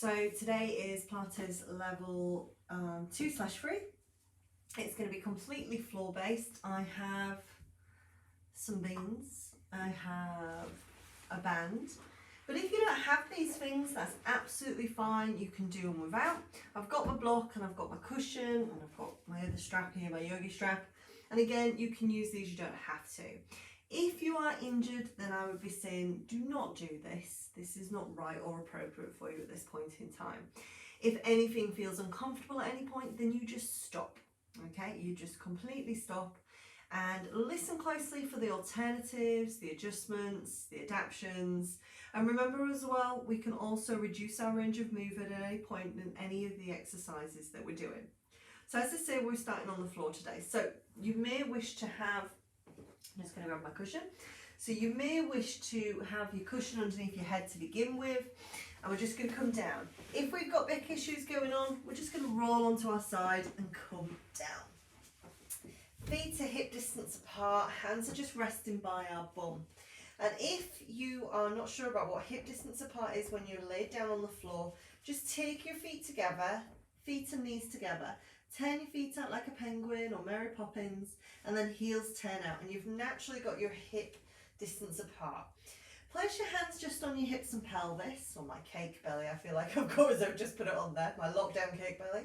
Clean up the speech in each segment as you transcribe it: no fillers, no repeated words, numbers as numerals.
So today is Pilates level 2/3. It's going to be completely floor based. I have some beans, I have a band, but if you don't have these things, that's absolutely fine. You can do them without. I've got my block and I've got my cushion and I've got my other strap here, my yogi strap. And again, you can use these, you don't have to. If you are injured, then I would be saying, do not do this. This is not right or appropriate for you at this point in time. If anything feels uncomfortable at any point, then you just stop. Okay, you just completely stop and listen closely for the alternatives, the adjustments, the adaptions. And remember as well, we can also reduce our range of movement at any point in any of the exercises that we're doing. So as I say, we're starting on the floor today. So you may wish to have, I'm just going to grab my cushion. So you may wish to have your cushion underneath your head to begin with. And we're just going to come down. If we've got back issues going on, we're just going to roll onto our side and come down. Feet are hip distance apart, hands are just resting by our bum. And if you are not sure about what hip distance apart is when you're laid down on the floor, just take your feet together, feet and knees together. Turn your feet out like a penguin or Mary Poppins, and then heels turn out. And you've naturally got your hip distance apart. Place your hands just on your hips and pelvis, or my cake belly, I feel like I've got, as I've just put it on there, my lockdown cake belly.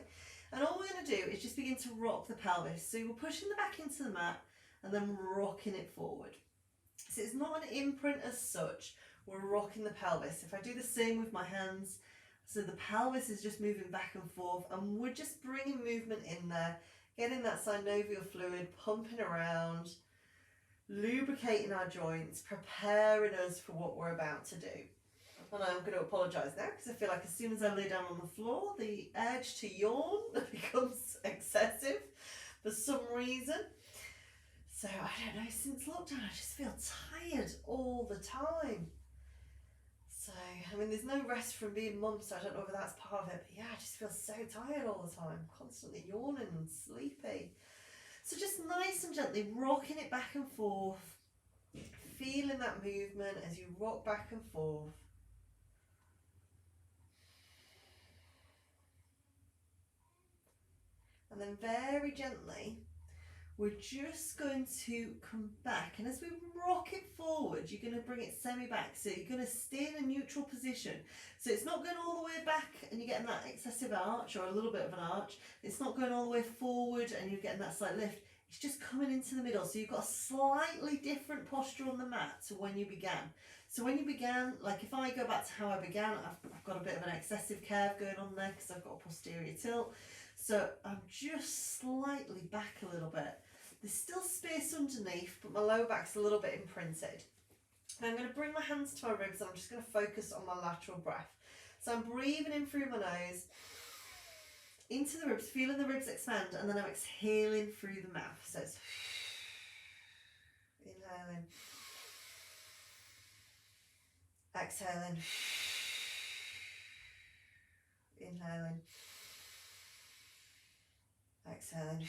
And all we're going to do is just begin to rock the pelvis. So you're pushing the back into the mat and then rocking it forward. So it's not an imprint as such, we're rocking the pelvis. If I do the same with my hands, so the pelvis is just moving back and forth and we're just bringing movement in there, getting that synovial fluid pumping around, lubricating our joints, preparing us for what we're about to do. And I'm going to apologise now because I feel like as soon as I lay down on the floor, the urge to yawn becomes excessive for some reason. So I don't know, since lockdown I just feel tired all the time. So, I mean, there's no rest from being mum, so I don't know if that's part of it. But yeah, I just feel so tired all the time, constantly yawning and sleepy. So just nice and gently rocking it back and forth, feeling that movement as you rock back and forth. And then very gently, we're just going to come back. And as we rock it forward, you're going to bring it semi-back. So you're going to stay in a neutral position. So it's not going all the way back and you're getting that excessive arch or a little bit of an arch. It's not going all the way forward and you're getting that slight lift. It's just coming into the middle. So you've got a slightly different posture on the mat to when you began. So when you began, like if I go back to how I began, I've got a bit of an excessive curve going on there because I've got a posterior tilt. So I'm just slightly back a little bit. There's still space underneath, but my lower back's a little bit imprinted. Now I'm going to bring my hands to my ribs and I'm just going to focus on my lateral breath. So I'm breathing in through my nose, into the ribs, feeling the ribs expand, and then I'm exhaling through the mouth. So it's inhaling, exhaling, inhaling, exhaling.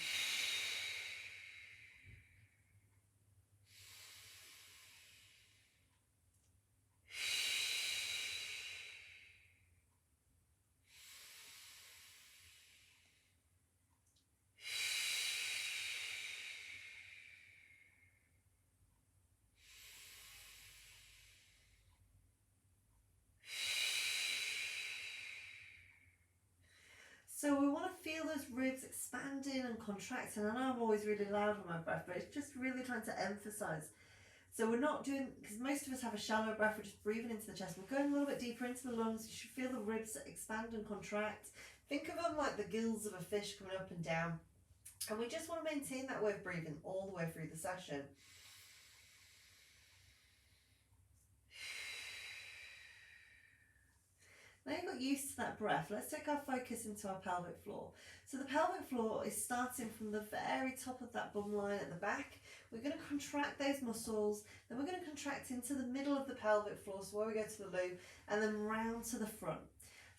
So we want to feel those ribs expanding and contracting. I know I'm always really loud with my breath, but it's just really trying to emphasize. So we're not doing, because most of us have a shallow breath, we're just breathing into the chest. We're going a little bit deeper into the lungs. You should feel the ribs expand and contract. Think of them like the gills of a fish coming up and down. And we just want to maintain that way of breathing all the way through the session. Now you've got used to that breath, let's take our focus into our pelvic floor. So the pelvic floor is starting from the very top of that bum line at the back. We're going to contract those muscles, then we're going to contract into the middle of the pelvic floor, so where we go to the loo, and then round to the front.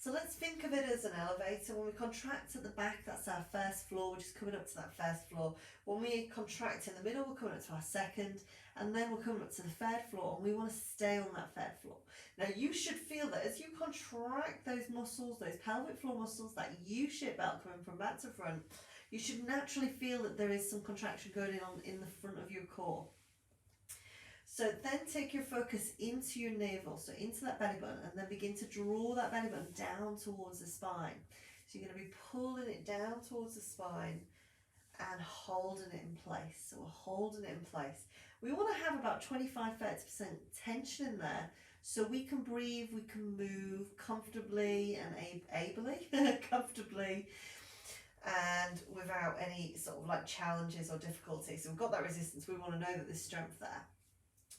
So let's think of it as an elevator. When we contract at the back, that's our first floor. We're just coming up to that first floor. When we contract in the middle, we're coming up to our second, and then we're coming up to the third floor, and we want to stay on that third floor. Now you should feel that as you contract those muscles, those pelvic floor muscles, that U-shaped belt coming from back to front, you should naturally feel that there is some contraction going on in the front of your core. So then take your focus into your navel, so into that belly button, and then begin to draw that belly button down towards the spine. So you're going to be pulling it down towards the spine and holding it in place. So we're holding it in place. We want to have about 25-30% tension in there so we can breathe, we can move comfortably and ably, comfortably, and without any sort of like challenges or difficulties. So we've got that resistance. We want to know that there's strength there.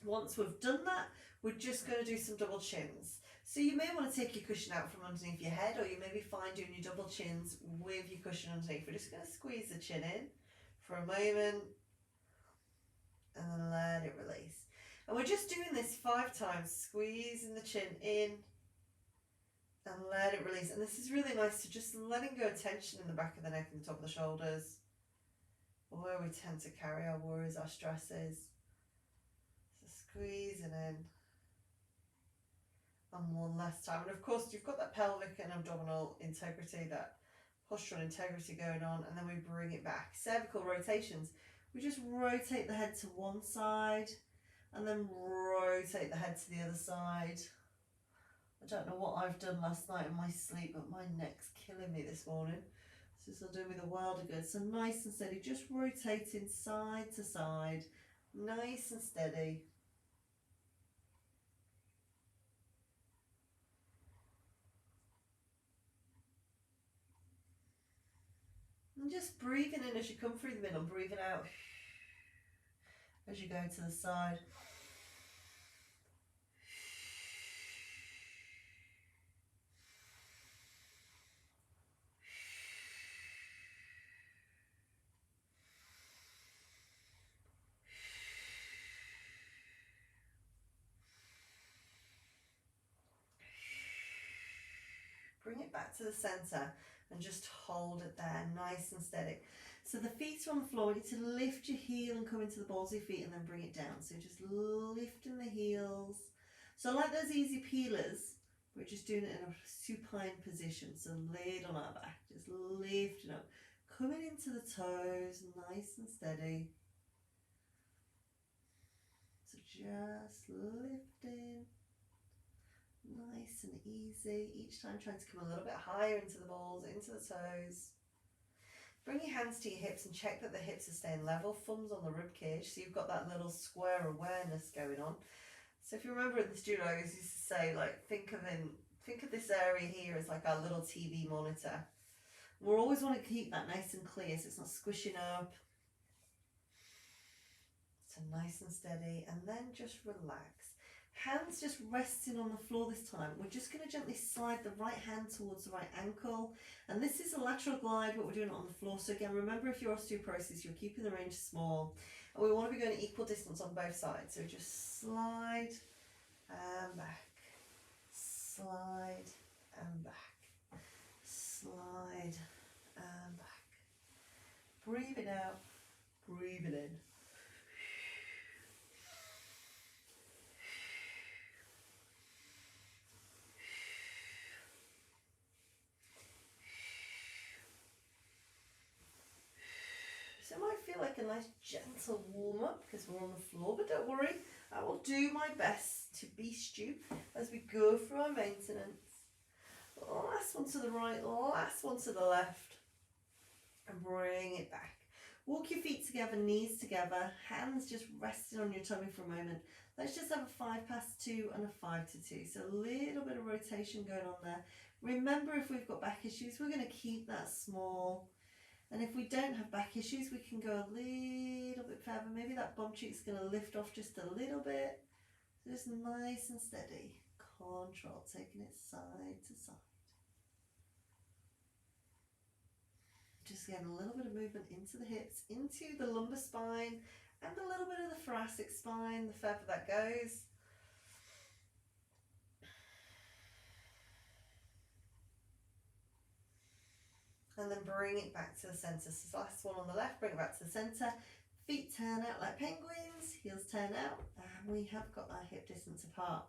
Once we've done that, we're just going to do some double chins. So you may want to take your cushion out from underneath your head, or you may be fine doing your double chins with your cushion underneath. We're just going to squeeze the chin in for a moment and then let it release. And we're just doing this 5 times, squeezing the chin in and let it release. And this is really nice to just letting go of tension in the back of the neck and the top of the shoulders, where we tend to carry our worries, our stresses. Squeezing in, and one last time. And of course you've got that pelvic and abdominal integrity, that postural integrity going on, and then we bring it back. Cervical rotations, we just rotate the head to one side and then rotate the head to the other side. I don't know what I've done last night in my sleep, but my neck's killing me this morning. This will do me the world of good. So nice and steady, just rotating side to side, nice and steady. And just breathing in as you come through the middle, breathing out as you go to the side. Bring it back to the centre and just hold it there, nice and steady. So the feet are on the floor. You need to lift your heel and come into the balls of your feet and then bring it down. So just lifting the heels. So like those easy peelers, we're just doing it in a supine position. So laid on our back, just lifting up, coming into the toes, nice and steady. So just lifting. Nice and easy, each time trying to come a little bit higher into the balls, into the toes. Bring your hands to your hips and check that the hips are staying level, thumbs on the rib cage, so you've got that little square awareness going on. So if you remember in the studio, I used to say, like, think of this area here as like our little TV monitor. We always want to keep that nice and clear so it's not squishing up. So nice and steady, and then just relax. Hands just resting on the floor this time. We're just going to gently slide the right hand towards the right ankle. And this is a lateral glide, but we're doing it on the floor. So again, remember if you're osteoporosis, you're keeping the range small. And we want to be going equal distance on both sides. So just slide and back. Slide and back. Slide and back. Breathe it out. Breathe it in. So it might feel like a nice gentle warm up because we're on the floor, but don't worry, I will do my best to beast you as we go through our maintenance. Last one to the right, last one to the left, and bring it back. Walk your feet together, knees together, hands just resting on your tummy for a moment. Let's just have a 5 past 2 and a 5 to 2. So a little bit of rotation going on there. Remember, if we've got back issues, we're going to keep that small. And if we don't have back issues, we can go a little bit further. Maybe that bum cheek's going to lift off just a little bit. Just nice and steady. Control, taking it side to side. Just getting a little bit of movement into the hips, into the lumbar spine, and a little bit of the thoracic spine, the further that goes. and then bring it back to the center. So last one on the left, bring it back to the center. Feet turn out like penguins, heels turn out, and we have got our hip distance apart.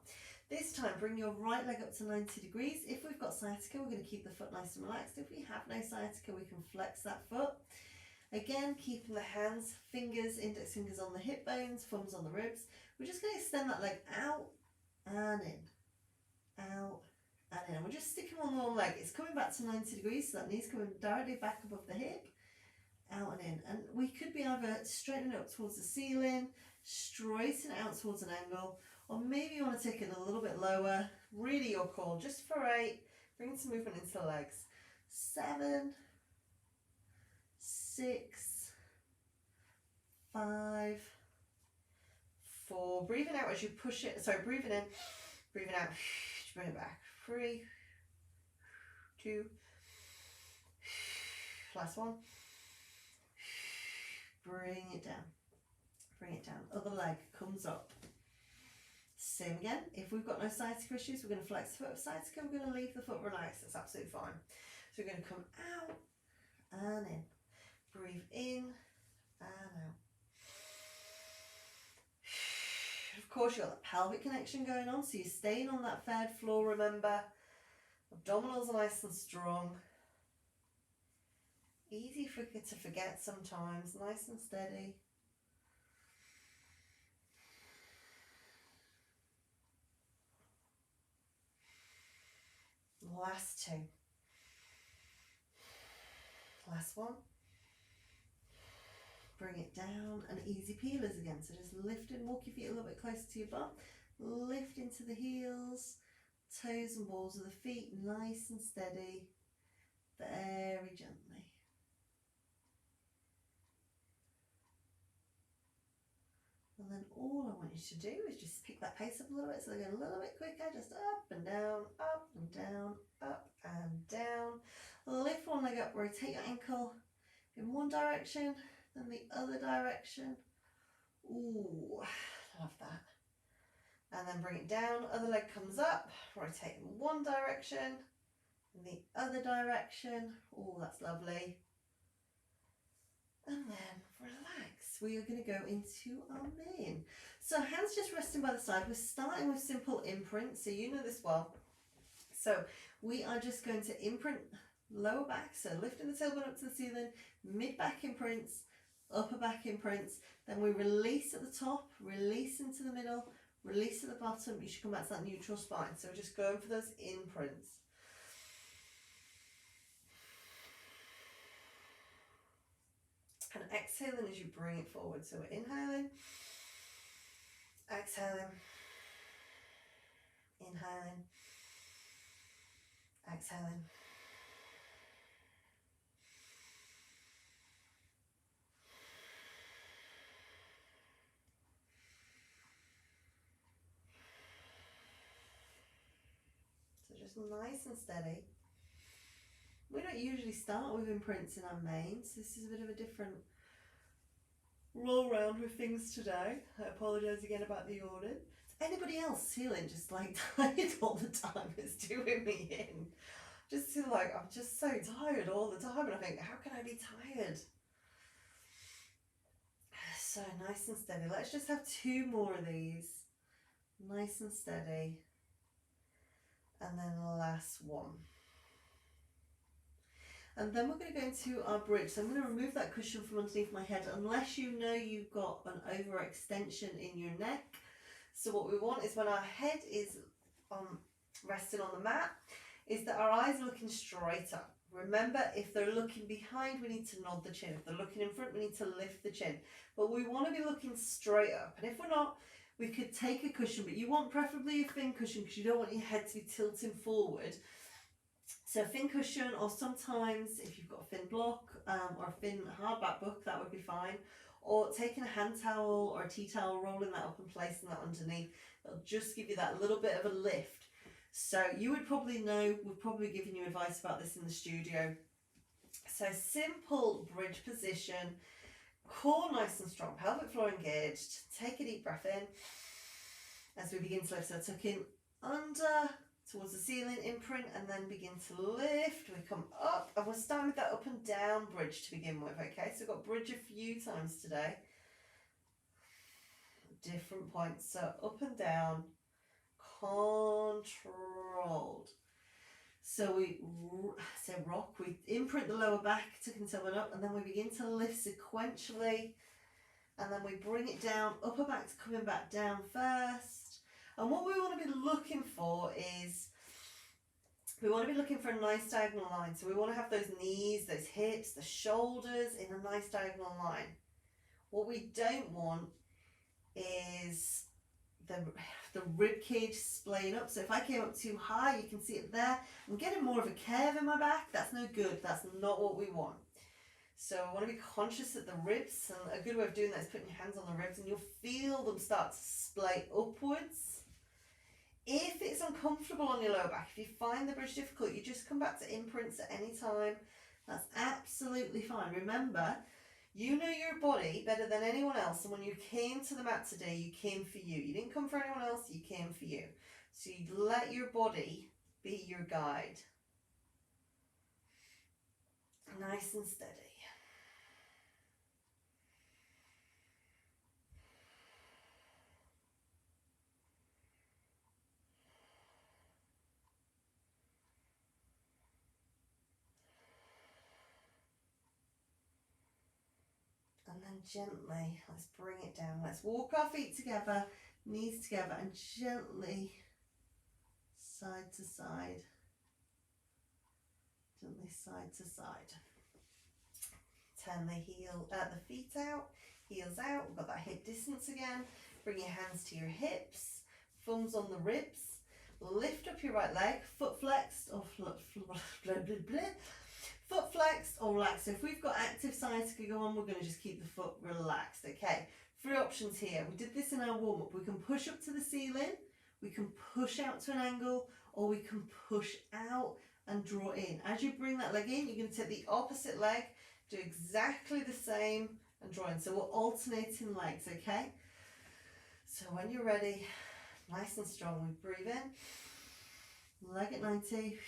This time, bring your right leg up to 90 degrees. If we've got sciatica, we're going to keep the foot nice and relaxed. If we have no sciatica, we can flex that foot. Again, keeping the hands, fingers, index fingers on the hip bones, thumbs on the ribs. We're just going to extend that leg out and in, out and in. And we're just sticking on one leg. It's coming back to 90 degrees, so that knee's coming directly back above the hip, out and in. And we could be either straightening up towards the ceiling, straightening out towards an angle, or maybe you want to take it a little bit lower. Really your call. Just for 8, bring some movement into the legs. 7, 6, 5, 4. Breathing out as you push it. Sorry, breathing in, breathing out. Bring it back. 3, 2. Last one. Bring it down. Bring it down. Other leg comes up. Same again. If we've got no sciatica issues, we're going to flex the foot. With sciatica, we're going to leave the foot relaxed. That's absolutely fine. So we're going to come out and in. Breathe in and out. Of course, you've got the pelvic connection going on, so you're staying on that third floor, remember. Abdominals are nice and strong. Easy to forget sometimes, nice and steady. Last 2. Last one. Bring it down and easy peelers again. So just lift and walk your feet a little bit closer to your butt. Lift into the heels, toes and balls of the feet, nice and steady, very gently. And then all I want you to do is just pick that pace up a little bit, so they're going a little bit quicker, just up and down, up and down, up and down. Lift one leg up, rotate your ankle in one direction, then the other direction. Ooh, love that. And then bring it down, other leg comes up, rotate in one direction, and the other direction. Oh, that's lovely. And then relax. We are going to go into our main. So hands just resting by the side. We're starting with simple imprint, so you know this well. So we are just going to imprint lower back, so lifting the tailbone up to the ceiling, mid back imprints, upper back imprints, then we release at the top, release into the middle, release at the bottom. You should come back to that neutral spine. So we're just going for those imprints. And exhaling as you bring it forward. So we're inhaling, exhaling, inhaling, exhaling. So just nice and steady. We don't usually start with imprints in our mains. This is a bit of a different roll round with things today. I apologise again about the yawning. Is anybody else feeling just like tired all the time? It's doing me in. Just feel like I'm just so tired all the time, and I think, how can I be tired? So nice and steady. Let's just have 2 more of these. Nice and steady. And then the last one. And then we're going to go into our bridge. So I'm going to remove that cushion from underneath my head, unless you know you've got an overextension in your neck. So what we want is when our head is resting on the mat, is that our eyes are looking straight up. Remember, if they're looking behind, we need to nod the chin. If they're looking in front, we need to lift the chin. But we want to be looking straight up. And if we're not, we could take a cushion, but you want preferably a thin cushion because you don't want your head to be tilting forward. So a thin cushion, or sometimes if you've got a thin block or a thin hardback book, that would be fine. Or taking a hand towel or a tea towel, rolling that up and placing that underneath. It'll just give you that little bit of a lift. So you would probably know, we've probably given you advice about this in the studio. So simple bridge position, core nice and strong, pelvic floor engaged. Take a deep breath in as we begin to lift. So tuck in under, towards the ceiling, imprint, and then begin to lift. We come up, and we're starting with that up and down bridge to begin with, okay? So we've got bridge a few times today. Different points, so up and down, controlled. So we say rock, we imprint the lower back to concealment up, and then we begin to lift sequentially, and then we bring it down, upper back's coming back down first. And what we want to be looking for is, we want to be looking for a nice diagonal line. So we want to have those knees, those hips, the shoulders in a nice diagonal line. What we don't want is the rib cage splaying up. So if I came up too high, you can see it there. I'm getting more of a curve in my back. That's no good. That's not what we want. So I want to be conscious of the ribs, and a good way of doing that is putting your hands on the ribs, and you'll feel them start to splay upwards. If it's uncomfortable on your lower back, if you find the bridge difficult, you just come back to imprints at any time. That's absolutely fine. Remember, you know your body better than anyone else, and when you came to the mat today, you came for you. You didn't come for anyone else, you came for you. So you let your body be your guide. Nice and steady. And then gently, let's bring it down. Let's walk our feet together, knees together, and gently side to side. Gently side to side. Turn the feet out, heels out. We've got that hip distance again. Bring your hands to your hips, thumbs on the ribs. Lift up your right leg, foot flexed or foot flexed or relaxed. So if we've got active sides to go on, we're going to just keep the foot relaxed. Okay, 3 options here. We did this in our warm-up. We can push up to the ceiling, we can push out to an angle, or we can push out and draw in. As you bring that leg in, you're going to take the opposite leg, do exactly the same and draw in. So we're alternating legs, okay? So when you're ready, nice and strong, we breathe in, leg at 90.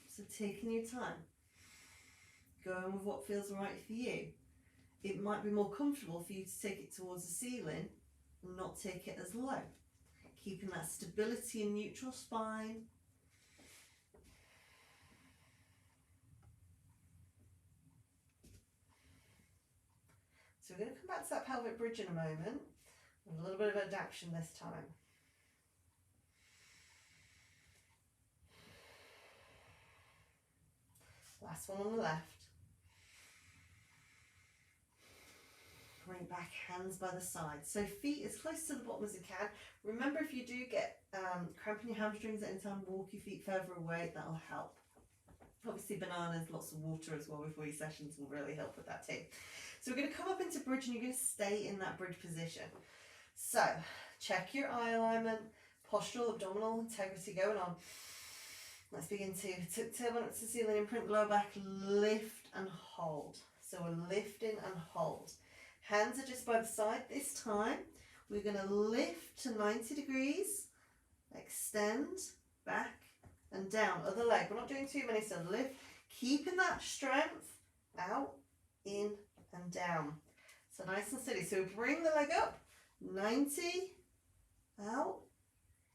So taking your time, going with what feels right for you. It might be more comfortable for you to take it towards the ceiling and not take it as low. Keeping that stability and neutral spine. So we're going to come back to that pelvic bridge in a moment. A little bit of adaptation this time. Last one on the left. Bring back, hands by the side. So feet as close to the bottom as you can. Remember, if you do get cramp in your hamstrings at any time, walk your feet further away, that'll help. Obviously bananas, lots of water as well before your sessions will really help with that too. So we're going to come up into bridge, and you're going to stay in that bridge position. So check your eye alignment, postural, abdominal integrity going on. Let's begin to tailbone up to the ceiling, imprint lower back, lift and hold. So we're lifting and hold. Hands are just by the side. This time we're going to lift to 90 degrees, extend, back and down. Other leg. We're not doing too many, so lift, keeping that strength, out, in and down. So nice and steady. So bring the leg up, 90, out,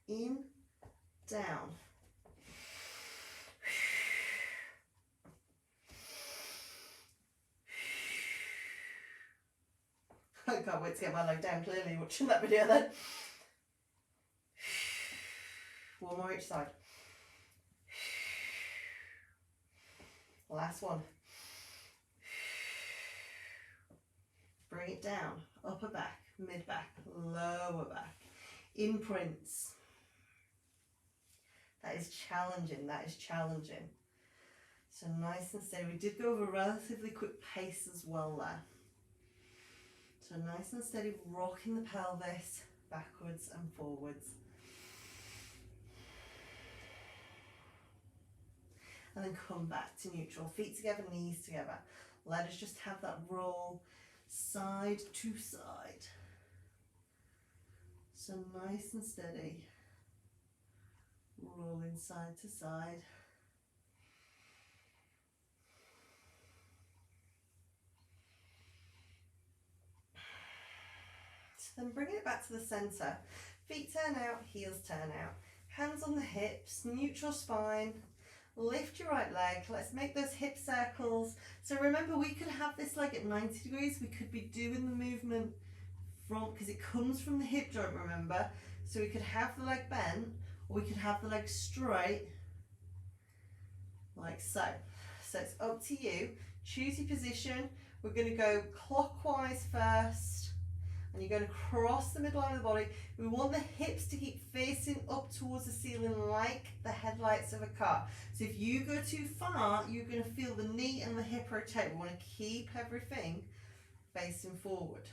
in, down. I can't wait to get my leg down clearly watching that video then. One more each side. Last one. Bring it down. Upper back, mid back, lower back. Imprints. That is challenging. That is challenging. So nice and steady. We did go over a relatively quick pace as well there. So nice and steady, rocking the pelvis backwards and forwards. And then come back to neutral. Feet together, knees together. Let us just have that roll side to side. So nice and steady. Rolling side to side. So then bringing it back to the centre. Feet turn out, heels turn out. Hands on the hips, neutral spine. Lift your right leg. Let's make those hip circles. So remember, we could have this leg at 90 degrees. We could be doing the movement from, because it comes from the hip joint, remember. So we could have the leg bent, or we could have the leg straight, like so. So it's up to you. Choose your position. We're going to go clockwise first. And you're going to cross the midline of the body. We want the hips to keep facing up towards the ceiling like the headlights of a car. So if you go too far, you're going to feel the knee and the hip rotate. We want to keep everything facing forward.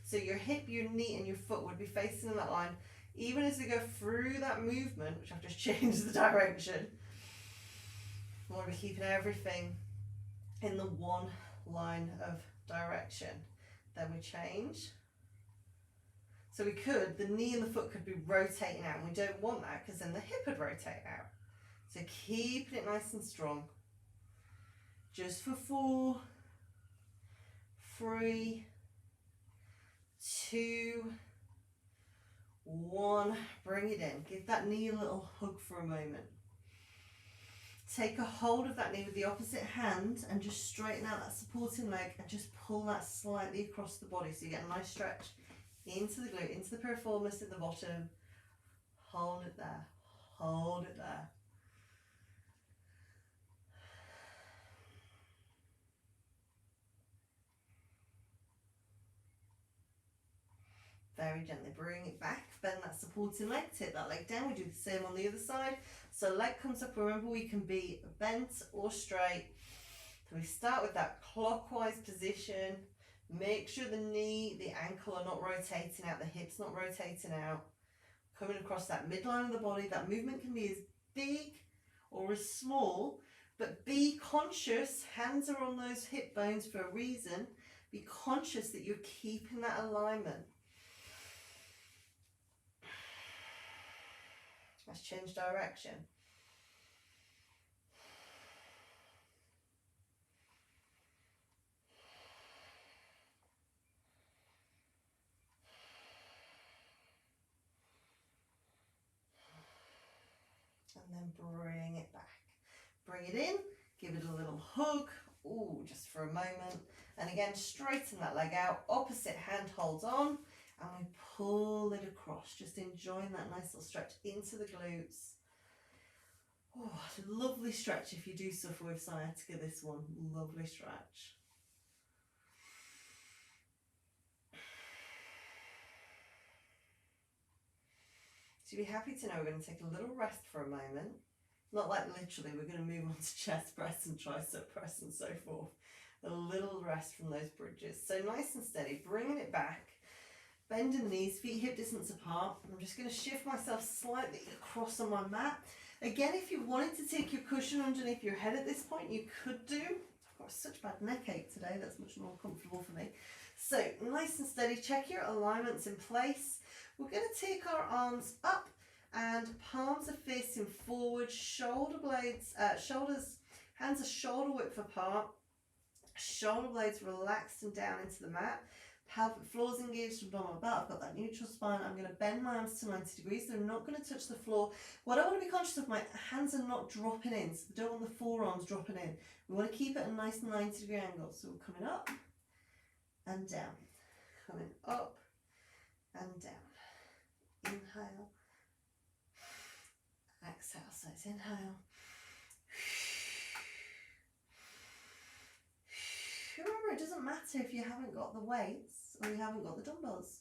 So your hip, your knee and your foot would be facing in that line. Even as we go through that movement, which I've just changed the direction, we want to be keeping everything in the one line of direction. Then we change. So we could, the knee and the foot could be rotating out, and we don't want that because then the hip would rotate out. So keeping it nice and strong. Just for 4, 3, 2, 1. Bring it in. Give that knee a little hug for a moment. Take a hold of that knee with the opposite hand and just straighten out that supporting leg and just pull that slightly across the body so you get a nice stretch into the glute, into the piriformis at the bottom. Hold it there. Hold it there. Very gently bring it back, bend that supporting leg, take that leg down. We do the same on the other side. So leg comes up, remember we can be bent or straight. So we start with that clockwise position. Make sure the knee, the ankle are not rotating out, the hips not rotating out. Coming across that midline of the body. That movement can be as big or as small, but be conscious, hands are on those hip bones for a reason. Be conscious that you're keeping that alignment. Let's change direction. And then bring it back. Bring it in, give it a little hug. Ooh, just for a moment. And again, straighten that leg out. Opposite hand holds on. And we pull it across, just enjoying that nice little stretch into the glutes. Oh, lovely stretch if you do suffer with sciatica, this one. Lovely stretch. So you'll be happy to know we're going to take a little rest for a moment. Not like literally, we're going to move on to chest press and tricep press and so forth. A little rest from those bridges. So nice and steady, bringing it back. Bending the knees, feet hip distance apart. I'm just going to shift myself slightly across on my mat. Again, if you wanted to take your cushion underneath your head at this point, you could do. I've got such bad neck ache today, that's much more comfortable for me. So nice and steady, check your alignments in place. We're going to take our arms up and palms are facing forward, shoulder blades, hands are shoulder width apart, shoulder blades relaxed and down into the mat. Pelvic floor's engaged, abdominal belt. I've got that neutral spine. I'm going to bend my arms to 90 degrees. They're not going to touch the floor. What I want to be conscious of, my hands are not dropping in. So I don't want the forearms dropping in. We want to keep it at a nice 90 degree angle. So we're coming up and down. Coming up and down. Inhale. Exhale. So it's inhale. Remember, it doesn't matter if you haven't got the weights or you haven't got the dumbbells.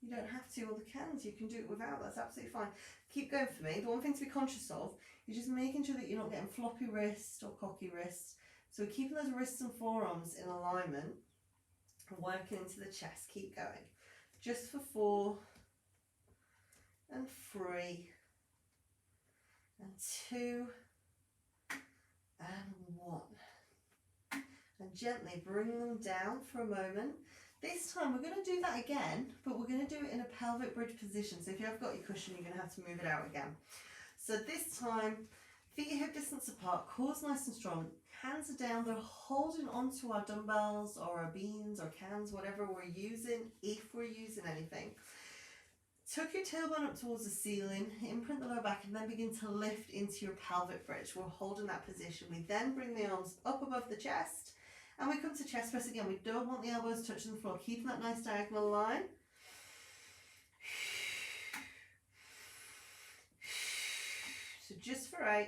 You don't have to, or the cans, you can do it without, that's absolutely fine. Keep going for me. The one thing to be conscious of is just making sure that you're not getting floppy wrists or cocky wrists. So we're keeping those wrists and forearms in alignment and working into the chest. Keep going. Just for 4 and 3 and 2 and 1. And gently bring them down for a moment. This time we're going to do that again, but we're going to do it in a pelvic bridge position. So if you have got your cushion, you're going to have to move it out again. So this time, feet are hip distance apart, core's nice and strong, hands are down, they're holding onto our dumbbells or our beans or cans, whatever we're using, if we're using anything. Tuck your tailbone up towards the ceiling, imprint the lower back, and then begin to lift into your pelvic bridge. We're holding that position. We then bring the arms up above the chest, and we come to chest press again. We don't want the elbows touching the floor, keeping that nice diagonal line. So just for 8,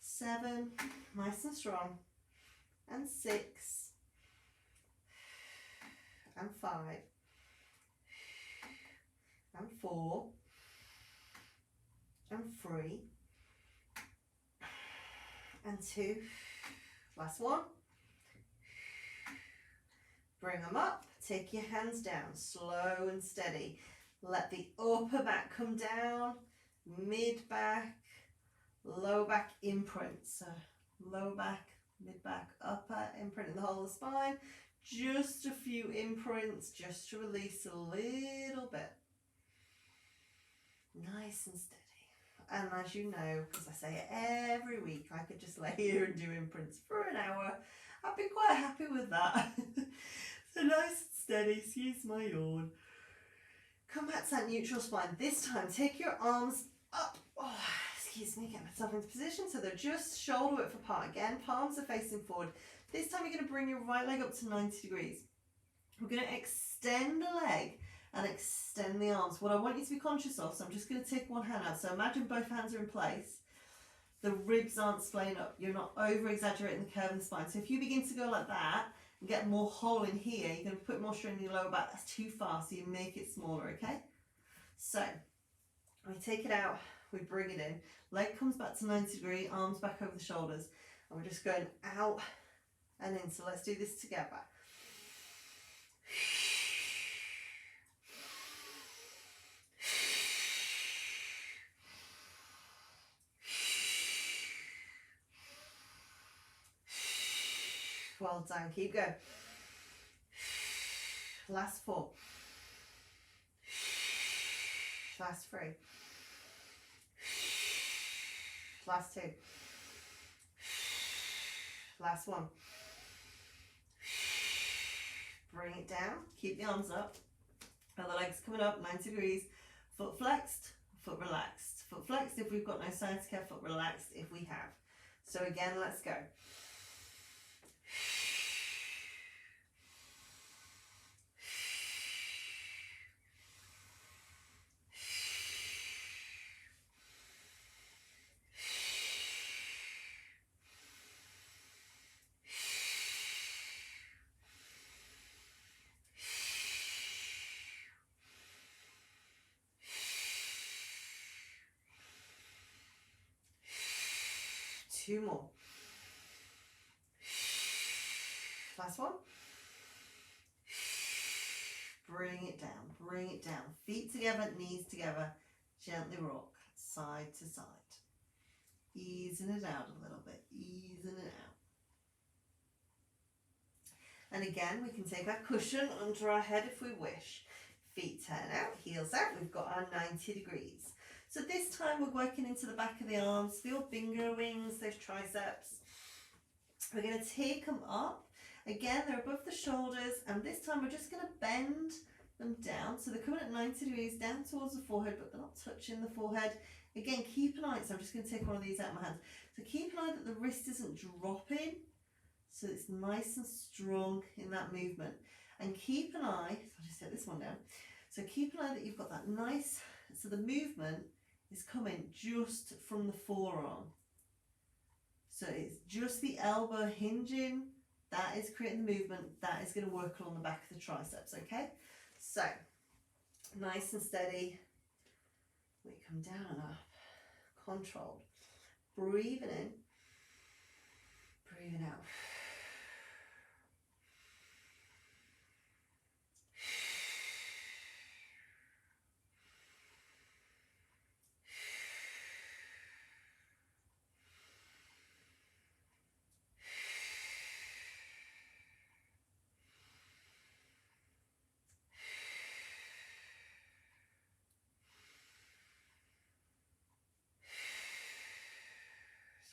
7, nice and strong, and 6, and 5, and 4, and 3, and 2, last one. Bring them up, take your hands down, slow and steady. Let the upper back come down, mid back, low back imprint. So low back, mid back, upper, imprinting the whole of the spine. Just a few imprints, just to release a little bit. Nice and steady. And as you know, because I say it every week, I could just lay here and do imprints for an hour. I'd be quite happy with that. So nice and steady, excuse my yawn. Come back to that neutral spine. This time, take your arms up. Oh, excuse me, get myself into position. So they're just shoulder width apart again. Palms are facing forward. This time you're going to bring your right leg up to 90 degrees. We're going to extend the leg and extend the arms. What I want you to be conscious of, so I'm just going to take one hand out. So imagine both hands are in place. The ribs aren't splaying up. You're not over-exaggerating the curve in the spine. So if you begin to go like that and get more hollow in here, you're going to put more strain in your lower back. That's too far, so you make it smaller, okay? So we take it out, we bring it in. Leg comes back to 90 degree, arms back over the shoulders. And we're just going out and in. So let's do this together. Well done, keep going. Last 4. Last 3. Last 2. Last 1. Bring it down, keep the arms up. Other legs coming up, 90 degrees. Foot flexed, foot relaxed. Foot flexed if we've got no sciatica, foot relaxed if we have. So again, let's go. Two more. Last one. Bring it down, bring it down. Feet together, knees together. Gently rock side to side. Easing it out a little bit, easing it out. And again, we can take our cushion under our head if we wish. Feet turn out, heels out. We've got our 90 degrees. So this time we're working into the back of the arms, the old bingo wings, those triceps. We're going to take them up. Again, they're above the shoulders, and this time we're just going to bend them down. So they're coming at 90 degrees down towards the forehead, but they're not touching the forehead. Again, keep an eye, so I'm just going to take one of these out of my hands. So keep an eye that the wrist isn't dropping, so it's nice and strong in that movement. And keep an eye, so I'll just set this one down. So keep an eye that you've got that nice, so the movement is coming just from the forearm. So it's just the elbow hinging That is creating the movement. That is going to work along the back of the triceps, okay? So, nice and steady. We come down and up. Controlled. Breathing in. Breathing out.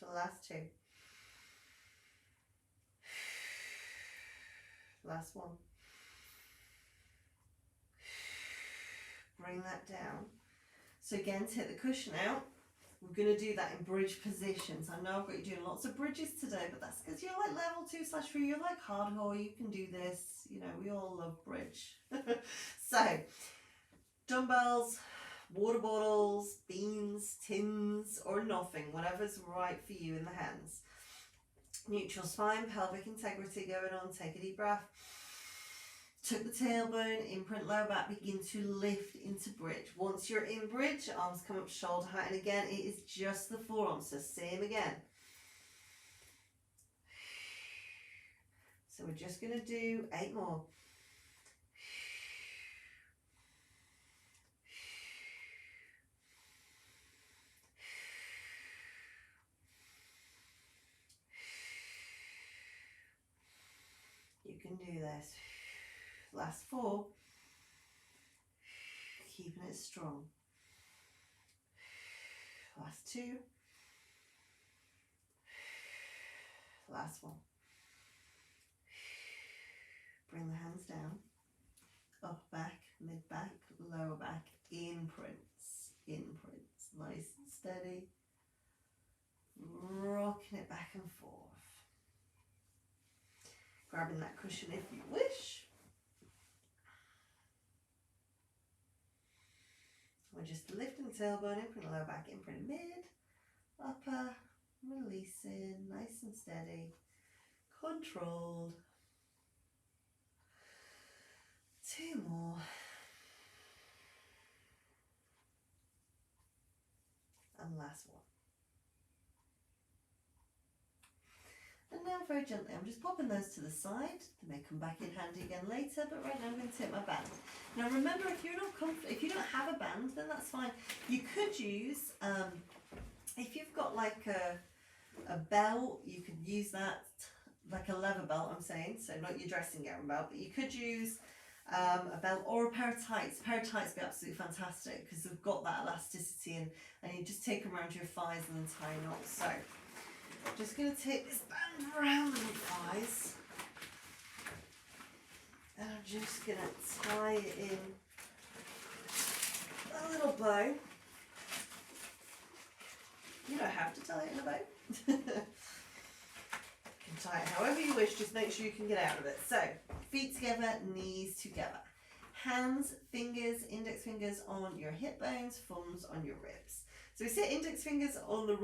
So last two. Last one. Bring that down. So again, take the cushion out. We're going to do that in bridge positions. I know I've got you doing lots of bridges today, but that's because you're like level 2/3, you're like hardcore, you can do this. You know, we all love bridge. So, dumbbells, water bottles, beans, tins, or nothing, whatever's right for you in the hands. Neutral spine, pelvic integrity going on. Take a deep breath. Tuck the tailbone, imprint lower back, begin to lift into bridge. Once you're in bridge, arms come up shoulder height, and again, it is just the forearms, so same again. So we're just going to do 8 more. You can do this. Last 4. Keeping it strong. Last 2. Last 1. Bring the hands down. Up, back, mid back, lower back. Imprints. Imprints. Nice and steady. Rocking it back and forth. Grabbing that cushion if you wish. We're just lifting the tailbone, imprint lower back, imprint mid, upper, releasing, nice and steady, controlled. 2 more. And last one. And now very gently, I'm just popping those to the side. They may come back in handy again later, but right now I'm going to take my band. Now remember, if you're not if you don't have a band, then that's fine. You could use, if you've got like a belt, you could use that, like a leather belt I'm saying, so not your dressing gown belt, but you could use a belt or a pair of tights. A pair of tights would be absolutely fantastic because they've got that elasticity and you just take them around your thighs and then tie knots. So I'm just going to take this band around my thighs and I'm just going to tie it in a little bow. You don't have to tie it in a bow. You can tie it however you wish, just make sure you can get out of it. So, feet together, knees together. Hands, fingers, index fingers on your hip bones, thumbs on your ribs. So we set index fingers on the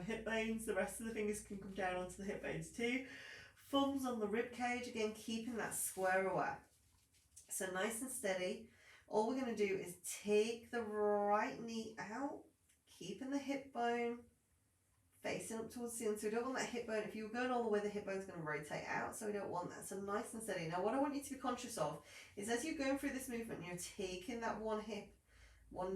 hip bones, the rest of the fingers can come down onto the hip bones too. Thumbs on the rib cage, again keeping that square away. So nice and steady. All we're going to do is take the right knee out, keeping the hip bone facing up towards the ceiling. So we don't want that hip bone, if you were going all the way, the hip bone's going to rotate out, so we don't want that. So nice and steady. Now what I want you to be conscious of is as you're going through this movement, you're taking that one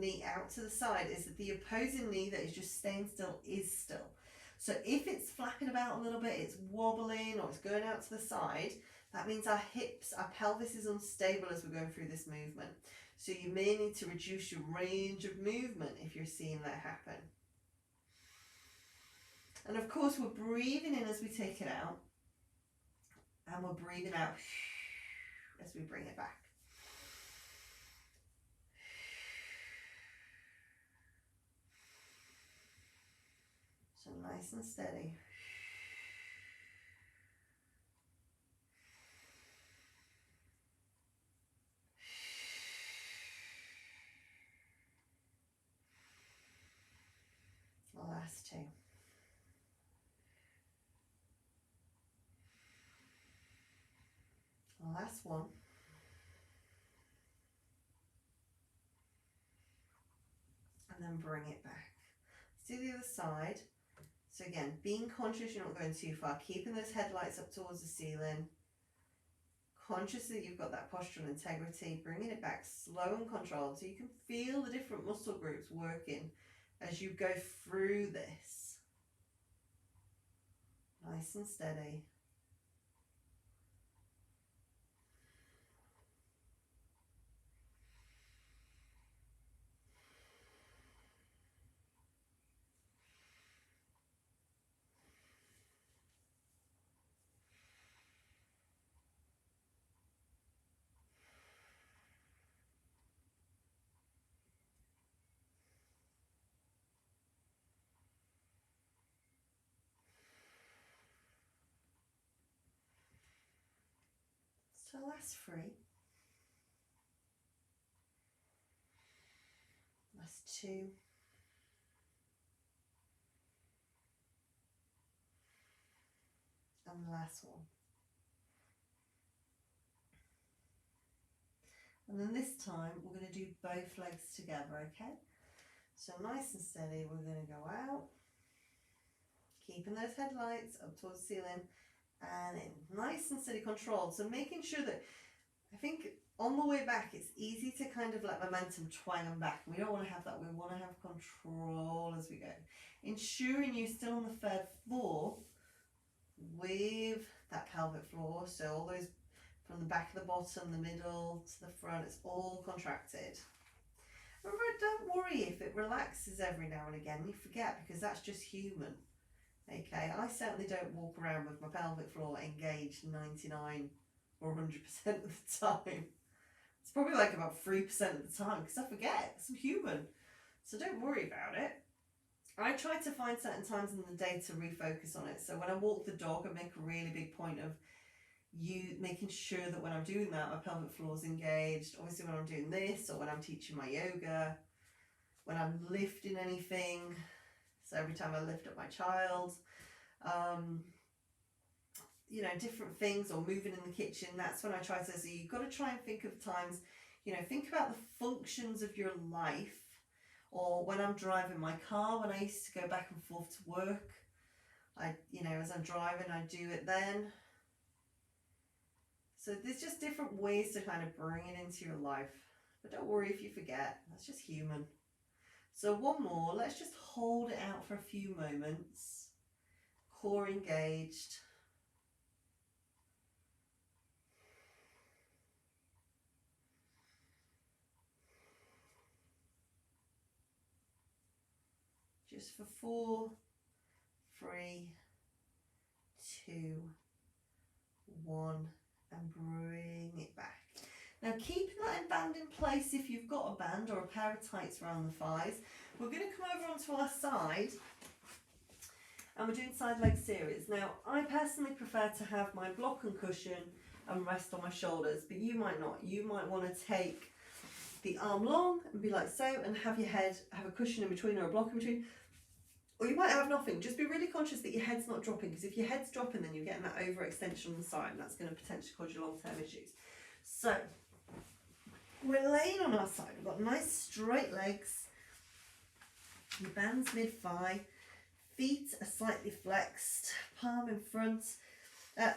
knee out to the side, is that the opposing knee that is just staying still is still. So if it's flapping about a little bit, it's wobbling or it's going out to the side, that means our hips, our pelvis is unstable as we're going through this movement. So you may need to reduce your range of movement if you're seeing that happen. And of course we're breathing in as we take it out and we're breathing out as we bring it back. So nice and steady. The last 2. last one. And then bring it back. Let's do the other side. So again, being conscious you're not going too far, keeping those headlights up towards the ceiling, conscious that you've got that postural integrity, bringing it back slow and controlled so you can feel the different muscle groups working as you go through this. Nice and steady. So last 3. Last 2. And the last one. And then this time we're going to do both legs together, okay? So nice and steady, we're going to go out, keeping those headlights up towards the ceiling, and in nice and steady control. So making sure that, I think on the way back it's easy to kind of let momentum twang them back. We don't want to have that, we want to have control as we go. Ensuring you're still on the 3rd floor with that pelvic floor, so all those from the back of the bottom, the middle to the front, it's all contracted. Remember, don't worry if it relaxes every now and again, you forget, because that's just human. Okay, I certainly don't walk around with my pelvic floor engaged 99 or 100% of the time. It's probably like about 3% of the time, because I forget, I'm human. So don't worry about it. I try to find certain times in the day to refocus on it. So when I walk the dog, I make a really big point of making sure that when I'm doing that, my pelvic floor is engaged. Obviously when I'm doing this, or when I'm teaching my yoga, when I'm lifting anything, so every time I lift up my child, you know, different things, or moving in the kitchen, that's when I try to, so you've got to try and think of times, you know, think about the functions of your life. Or when I'm driving my car, when I used to go back and forth to work, you know, as I'm driving, I do it then. So there's just different ways to kind of bring it into your life. But don't worry if you forget, that's just human. So one more, let's just hold it out for a few moments. Core engaged. Just for 4, 3, 2, 1, and bring it back. Now keeping that band in place if you've got a band or a pair of tights around the thighs. We're going to come over onto our side and we're doing side leg series. Now I personally prefer to have my block and cushion and rest on my shoulders, but you might not. You might want to take the arm long and be like so, and have your head, have a cushion in between or a block in between. Or you might have nothing. Just be really conscious that your head's not dropping, because if your head's dropping, then you're getting that overextension on the side, and that's going to potentially cause you long-term issues. So we're laying on our side. We've got nice straight legs. Your band's mid-thigh. Feet are slightly flexed. Palm in front.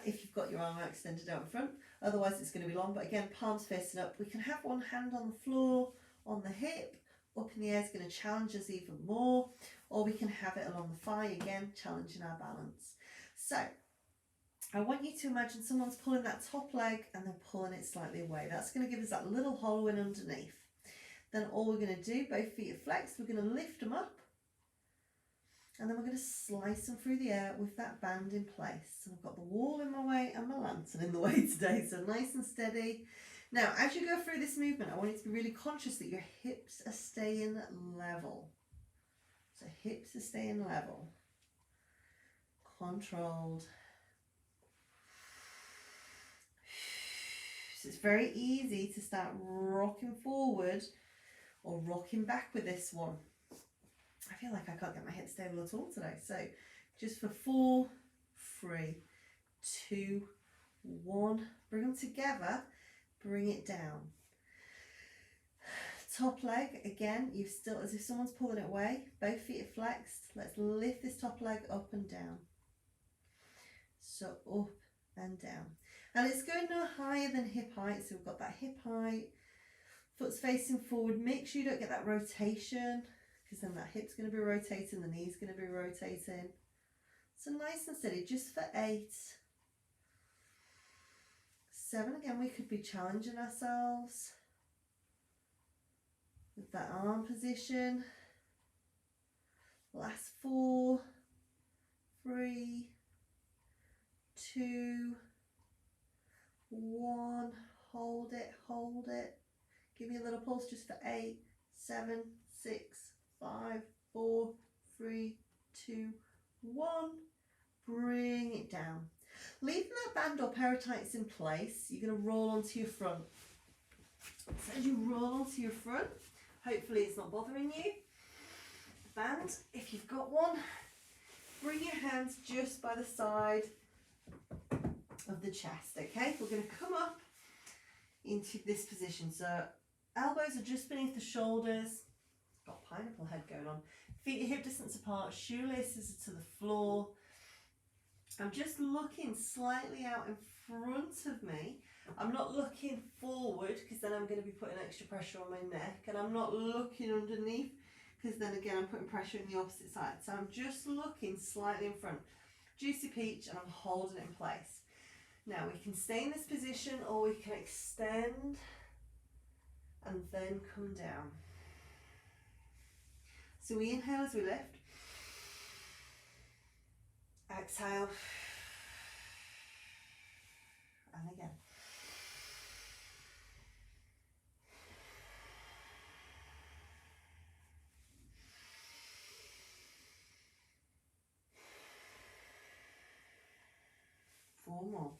If you've got your arm extended out in front. Otherwise, it's going to be long. But again, palms facing up. We can have one hand on the floor, on the hip. Up in the air is going to challenge us even more. Or we can have it along the thigh, again, challenging our balance. So I want you to imagine someone's pulling that top leg and they're pulling it slightly away. That's going to give us that little hollow in underneath. Then all we're going to do, both feet are flexed, we're going to lift them up. And then we're going to slice them through the air with that band in place. And I've got the wall in my way and my lantern in the way today, so nice and steady. Now, as you go through this movement, I want you to be really conscious that your hips are staying level. So hips are staying level. Controlled. So it's very easy to start rocking forward or rocking back with this one. I feel like I can't get my hips stable at all today. So just for 4, 3, 2, 1, bring them together, bring it down. Top leg, again, you've still, as if someone's pulling it away, both feet are flexed. Let's lift this top leg up and down. So up and down. And it's going no higher than hip height, so we've got that hip height, foot's facing forward. Make sure you don't get that rotation, because then that hip's going to be rotating, the knee's going to be rotating. So nice and steady, just for 8. 7, again, we could be challenging ourselves with that arm position. Last 4, 3, 2, 1. Hold it, hold it. Give me a little pulse just for 8, 7, 6, 5, 4, 3, 2, 1. Bring it down. Leaving that band or pair of tights in place, you're going to roll onto your front. So as you roll onto your front, hopefully it's not bothering you. Band, if you've got one, bring your hands just by the side of the chest, okay? We're going to come up into this position. So elbows are just beneath the shoulders. Got pineapple head going on. Feet are hip distance apart, shoelaces are to the floor. I'm just looking slightly out in front of me. I'm not looking forward, because then I'm going to be putting extra pressure on my neck, and I'm not looking underneath, because then again I'm putting pressure in the opposite side. So I'm just looking slightly in front. Juicy peach, and I'm holding it in place. Now we can stay in this position, or we can extend and then come down. So we inhale as we lift. Exhale. And again. Four more.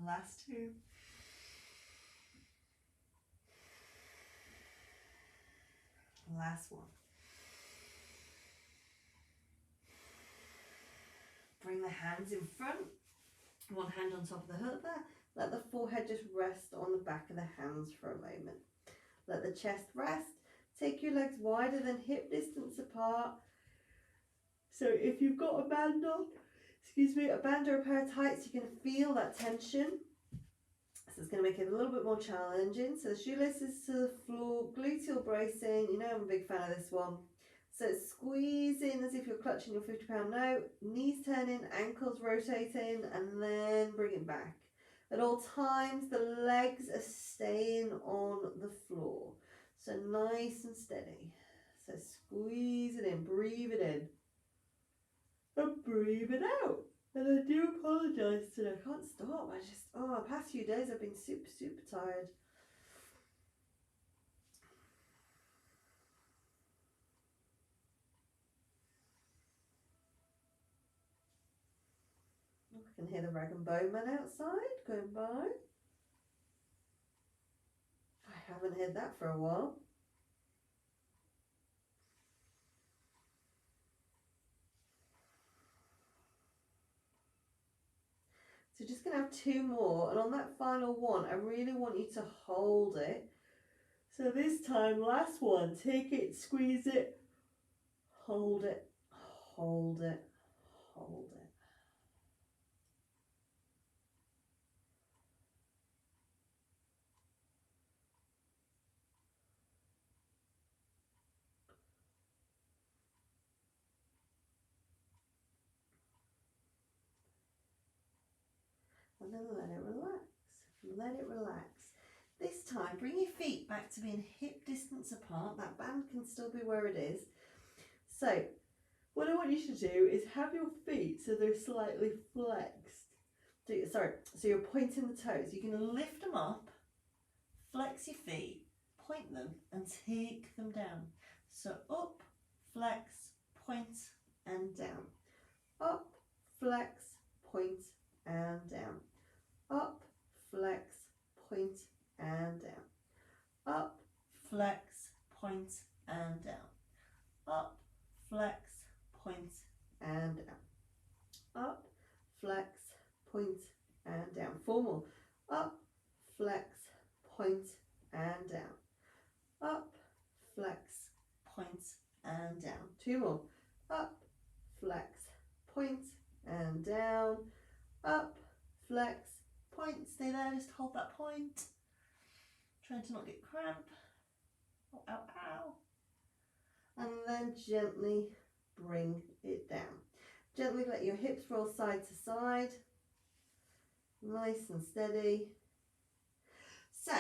Last 2. Last 1. Bring the hands in front, one hand on top of the hip there. Let the forehead just rest on the back of the hands for a moment. Let the chest rest. Take your legs wider than hip distance apart. So if you've got a band on, a band or a pair of tights, you're going to feel that tension. So it's going to make it a little bit more challenging. So the shoelaces to the floor, gluteal bracing. You know I'm a big fan of this one. So squeeze in as if you're clutching your 50-pound note, knees turning, ankles rotating, and then bring it back. At all times, the legs are staying on the floor. So nice and steady. So squeeze it in, breathe it in, and breathe it out. And I do apologise today, I can't stop. The past few days I've been super, super tired. I can hear the rag and bone man outside going by. I haven't heard that for a while. So just going to have 2 more, and on that final one I really want you to hold it. So this time, last one, take it, squeeze it, hold it, hold it, hold it. And then let it relax, let it relax. This time, bring your feet back to being hip distance apart. That band can still be where it is. So, what I want you to do is have your feet so they're slightly flexed. So you're pointing the toes. You're going to lift them up, flex your feet, point them, and take them down. So up, flex, point, and down. Up, flex, point, and down. Up, flex, point, and down. Up, flex, point, and down. Up, flex, point, and down. Up, flex, point, and down. 4 more. Up, flex, point, and down. Up, flex, point, and down. 2 more. Up, flex, point, and down. Up, flex, point. Stay there, just hold that point. Trying to not get cramp. Oh, ow, ow. And then gently bring it down. Gently let your hips roll side to side. Nice and steady. So,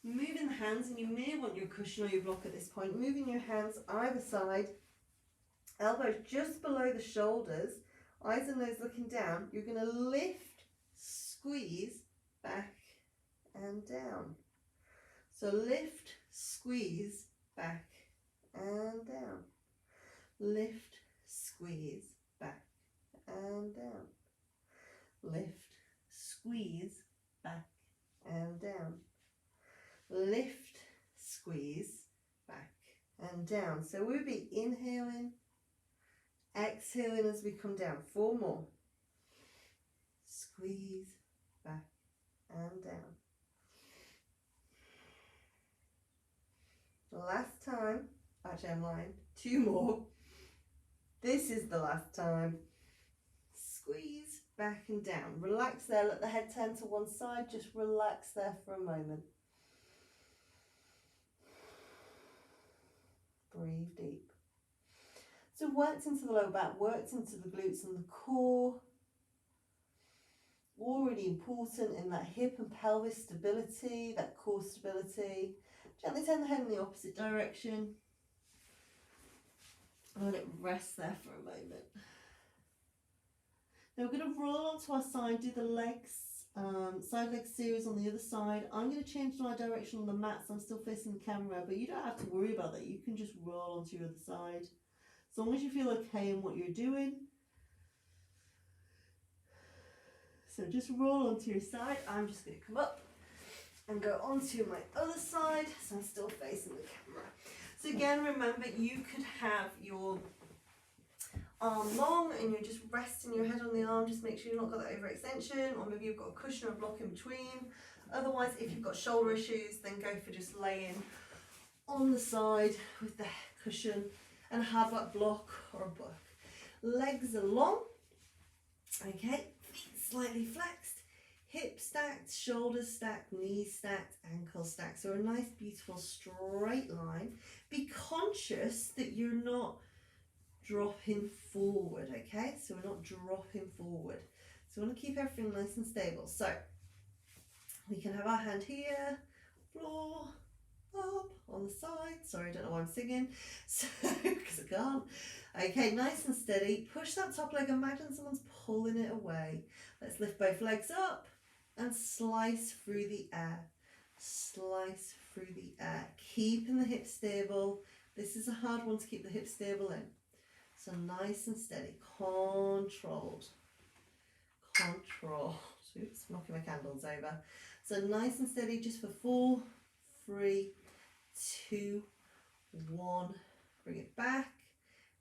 moving the hands, and you may want your cushion or your block at this point. Moving your hands either side. Elbows just below the shoulders. Eyes and nose looking down. You're going to lift, squeeze, back and down. So lift, squeeze, back and down. Lift, squeeze, back and down. Lift, squeeze, back and down. Lift, squeeze, back and down. So we'll be inhaling, exhaling as we come down. 4 more. Squeeze, back and down. Last time. Actually, I'm lying. 2 more. This is the last time. Squeeze, back and down. Relax there. Let the head turn to one side. Just relax there for a moment. Breathe deep. So worked into the lower back, worked into the glutes and the core. Already important in that hip and pelvis stability, that core stability. Gently turn the head in the opposite direction. Let it rest there for a moment. Now we're going to roll onto our side, do the legs, side leg series on the other side. I'm going to change my direction on the mat, so I'm still facing the camera, but you don't have to worry about that. You can just roll onto your other side. As long as you feel okay in what you're doing. So just roll onto your side. I'm just going to come up and go onto my other side, so I'm still facing the camera. So again, remember, you could have your arm long and you're just resting your head on the arm. Just make sure you've not got that overextension, or maybe you've got a cushion or a block in between. Otherwise, if you've got shoulder issues, then go for just laying on the side with the cushion and have that block or a book. Legs are long, okay, feet slightly flexed, hips stacked, shoulders stacked, knees stacked, ankles stacked. So a nice, beautiful straight line. Be conscious that you're not dropping forward, okay? So we're not dropping forward. So we want to keep everything nice and stable. So we can have our hand here, floor, up, on the side. Sorry, I don't know why I'm singing, so because I can't. Okay, nice and steady. Push that top leg. Imagine someone's pulling it away. Let's lift both legs up and slice through the air. Slice through the air. Keeping the hips stable. This is a hard one to keep the hips stable in. So nice and steady. Controlled. Controlled. Oops, knocking my candles over. So nice and steady just for 4, 3, 2, 1. Bring it back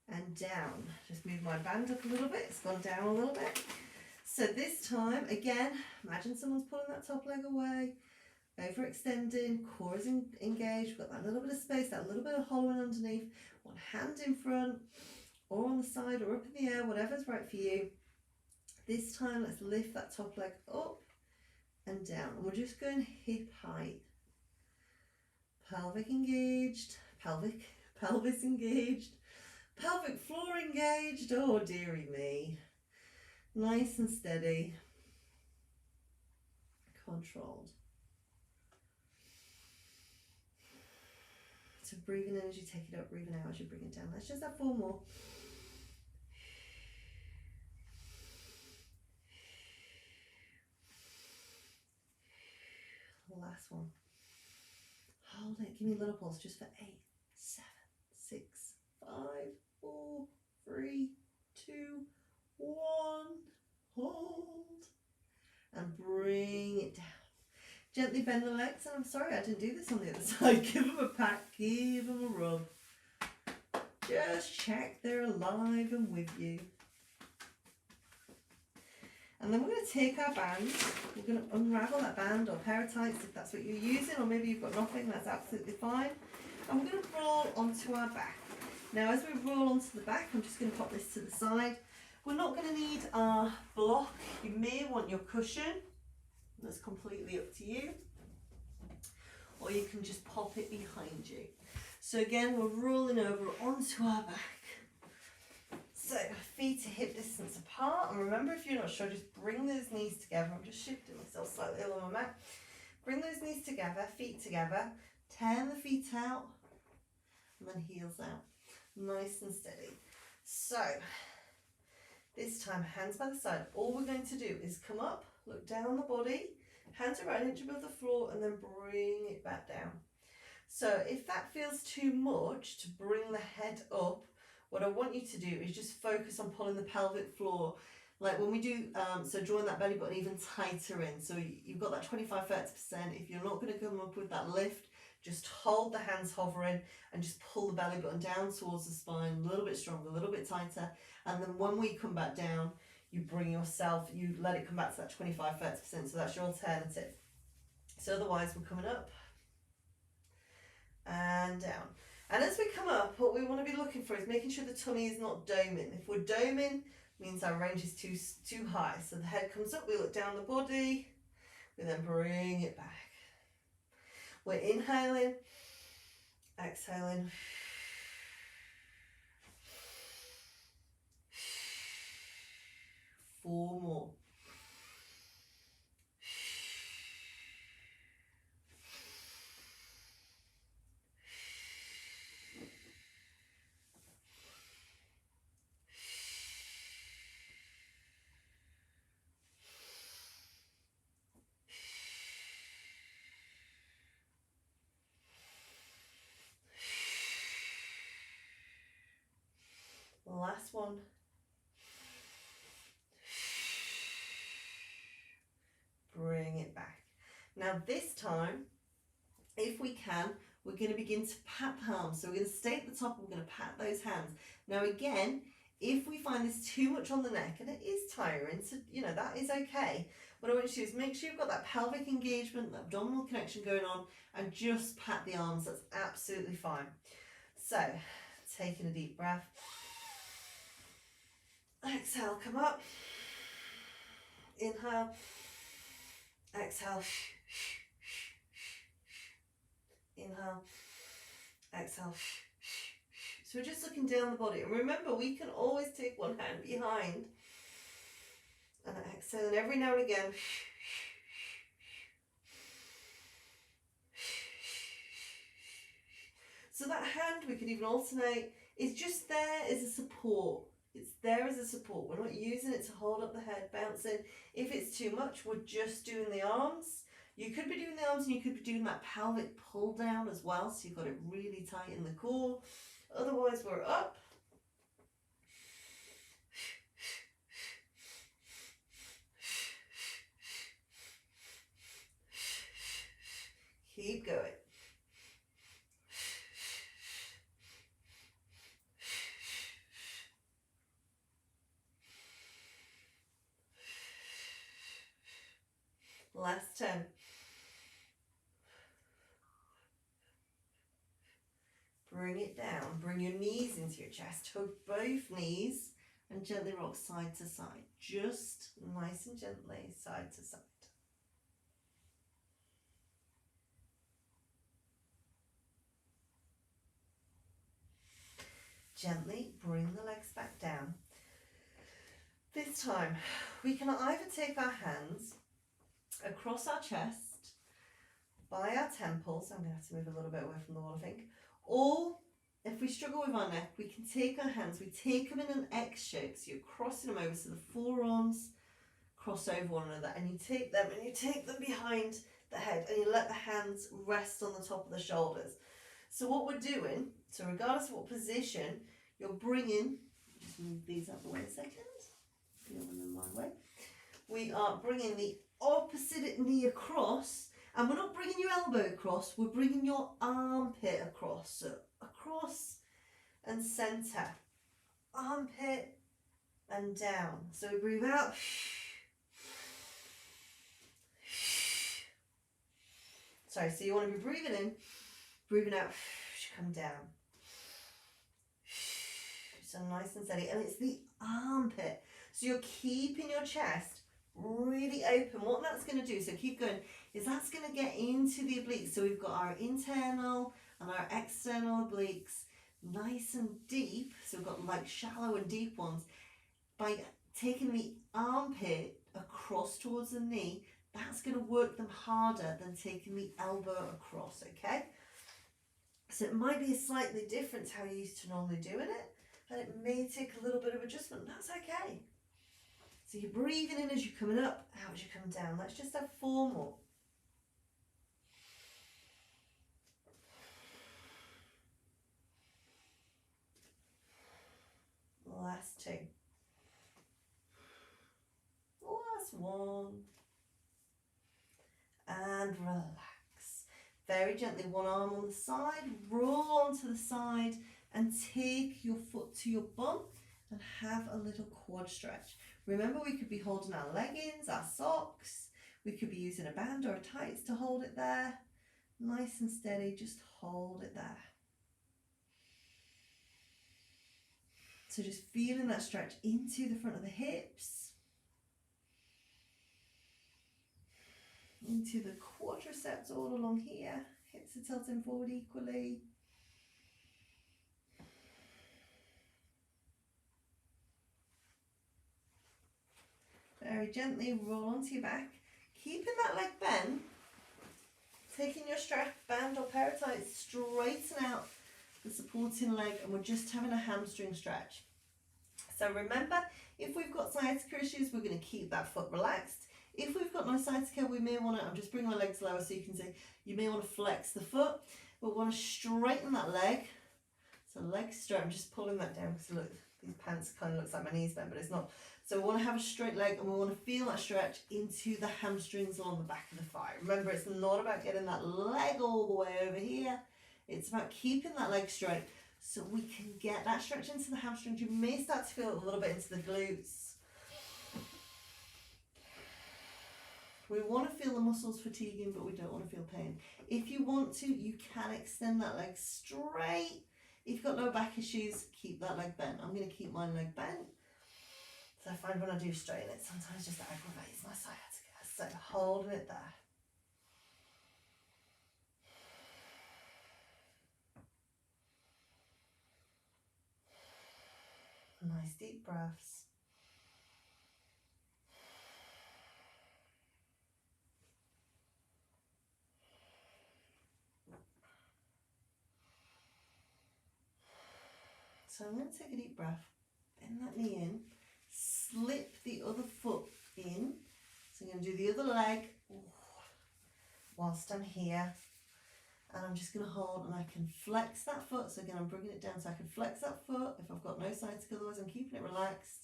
and down. Just move my band up a little bit. It's gone down a little bit. So this time, again, imagine someone's pulling that top leg away, overextending, core is engaged, got that little bit of space, that little bit of hollowing underneath, one hand in front, or on the side, or up in the air, whatever's right for you. This time, let's lift that top leg up and down. And we're just going hip height. Pelvic engaged, pelvis engaged, pelvic floor engaged. Oh, dearie me. Nice and steady. Controlled. So breathing in as you take it up, breathing out as you bring it down. Let's just have 4 more. Last one. Hold it. Give me a little pulse just for 8, 7, 6, 5, 4, 3, 2, 1. hold, and bring it down. Gently bend the legs, and I'm sorry I didn't do this on the other side. Give them a pat, give them a rub. Just check they're alive and with you. And then we're going to take our band, we're going to unravel that band or pair of tights if that's what you're using, or maybe you've got nothing, that's absolutely fine. And we're going to roll onto our back. Now as we roll onto the back, I'm just going to pop this to the side. We're not going to need our block. You may want your cushion. That's completely up to you. Or you can just pop it behind you. So again, we're rolling over onto our back. So feet are hip distance apart. And remember, if you're not sure, just bring those knees together. I'm just shifting myself slightly along my mat. Bring those knees together, feet together. Turn the feet out. And then heels out. Nice and steady. So this time, hands by the side. All we're going to do is come up, look down the body, hands are about an inch above the floor, and then bring it back down. So if that feels too much to bring the head up, what I want you to do is just focus on pulling the pelvic floor. Like when we do, so drawing that belly button even tighter in. So you've got that 25-30%. If you're not going to come up with that lift, just hold the hands hovering and just pull the belly button down towards the spine, a little bit stronger, a little bit tighter. And then when we come back down, you bring yourself, you let it come back to that 25-30%. So that's your alternative. So otherwise we're coming up and down. And as we come up, what we want to be looking for is making sure the tummy is not doming. If we're doming, means our range is too high. So the head comes up, we look down the body, we then bring it back. We're inhaling, exhaling. 4 more. Last one. Bring it back. Now this time, if we can, we're going to begin to pat the arms. So we're going to stay at the top and we're going to pat those hands. Now again, if we find this too much on the neck, and it is tiring, so that is okay. What I want you to do is make sure you've got that pelvic engagement, that abdominal connection going on, and just pat the arms. That's absolutely fine. So taking a deep breath. Exhale, come up. Inhale. Exhale. Inhale. Exhale. So we're just looking down the body. And remember, we can always take one hand behind and exhale. And every now and again, so that hand, we could even alternate, is just there as a support. It's there as a support. We're not using it to hold up the head, bouncing. If it's too much, we're just doing the arms. You could be doing the arms and you could be doing that pelvic pull down as well. So you've got it really tight in the core. Otherwise, we're up. Keep going. Last 10. Bring it down. Bring your knees into your chest. Hug both knees and gently rock side to side. Just nice and gently, side to side. Gently bring the legs back down. This time, we can either take our hands across our chest, by our temples. I'm going to have to move a little bit away from the wall, I think. Or if we struggle with our neck, we can take our hands, we take them in an X shape. So you're crossing them over, so the forearms cross over one another, and you take them behind the head, and you let the hands rest on the top of the shoulders. So what we're doing, so regardless of what position, you're bringing, just move these out of the way a second, feel them in my way. we are bringing the opposite knee across, and we're not bringing your elbow across, we're bringing your armpit across. So across and centre, armpit and down. So we breathe out, sorry, so you want to be breathing in, breathing out, come down. So nice and steady, and it's the armpit. So you're keeping your chest really open. What that's going to do, so keep going, is that's going to get into the obliques. So we've got our internal and our external obliques nice and deep. So we've got like shallow and deep ones. By taking the armpit across towards the knee, that's going to work them harder than taking the elbow across, okay? So it might be slightly different to how you're used to normally doing it, and it may take a little bit of adjustment. That's okay. So you're breathing in as you're coming up, out as you come down. Let's just have 4 more. Last 2. Last 1. And relax. Very gently, one arm on the side, roll onto the side and take your foot to your bum and have a little quad stretch. Remember, we could be holding our leggings, our socks, we could be using a band or a tights to hold it there. Nice and steady, just hold it there. So just feeling that stretch into the front of the hips, into the quadriceps all along here. Hips are tilting forward equally. Very gently roll onto your back, keeping that leg bent, taking your strap, band or pair of tights, straighten out the supporting leg, and we're just having a hamstring stretch. So remember, if we've got sciatica issues, we're going to keep that foot relaxed. If we've got no sciatica, we may want to, I'm just bringing my legs lower so you can see, you may want to flex the foot, but we want to straighten that leg. So leg straight, I'm just pulling that down because look, these pants kind of looks like my knees bent, but it's not. So we want to have a straight leg, and we want to feel that stretch into the hamstrings along the back of the thigh. Remember, it's not about getting that leg all the way over here. It's about keeping that leg straight so we can get that stretch into the hamstrings. You may start to feel it a little bit into the glutes. We want to feel the muscles fatiguing, but we don't want to feel pain. If you want to, you can extend that leg straight. If you've got low back issues, keep that leg bent. I'm going to keep my leg bent. So I find when I do straighten it, sometimes just aggravates my sciatica. So holding it there. Nice deep breaths. So I'm going to take a deep breath, bend that knee in, slip the other foot in. So I'm going to do the other leg whilst I'm here. And I'm just going to hold, and I can flex that foot. So again, I'm bringing it down so I can flex that foot if I've got no sciatica, otherwise I'm keeping it relaxed.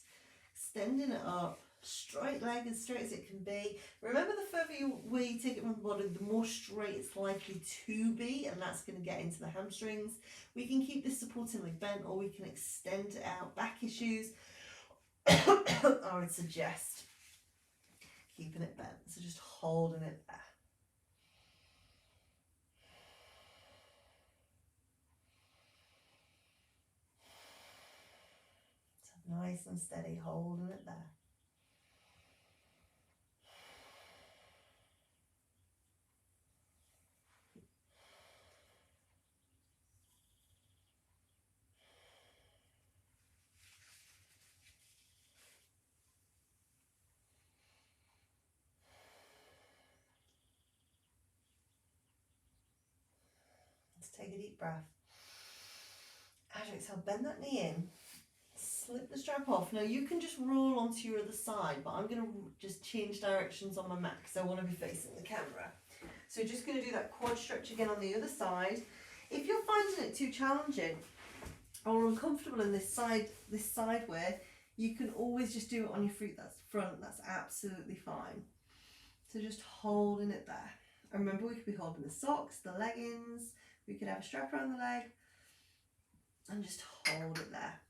Extending it up, straight leg as straight as it can be. Remember, the further away you take it from the body, the more straight it's likely to be, and that's going to get into the hamstrings. We can keep this supporting leg bent, or we can extend it out. Back issues, I would suggest keeping it bent. So just holding it there. So nice and steady, holding it there. Take a deep breath. As you exhale, bend that knee in, slip the strap off. Now you can just roll onto your other side, but I'm going to just change directions on my mat because I want to be facing the camera. So just going to do that quad stretch again on the other side. If you're finding it too challenging or uncomfortable in this side way, You can always just do it on your front, that's absolutely fine. So just holding it there. And remember, we could be holding the socks, the leggings, we could have a strap around the leg, and just hold it there.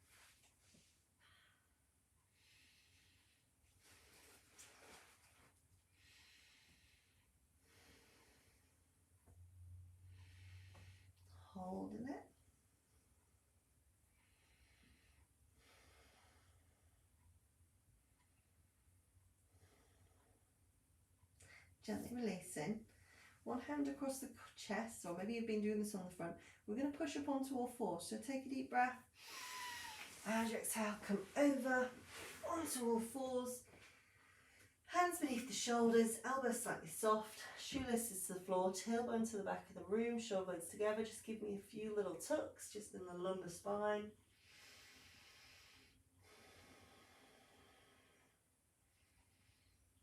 Holding it. Gently releasing. One hand across the chest, or maybe you've been doing this on the front. We're going to push up onto all fours. So take a deep breath. As you exhale, come over onto all fours. Hands beneath the shoulders, elbows slightly soft, shoelaces to the floor, tailbone to the back of the room, shoulder blades together. Just give me a few little tucks just in the lumbar spine.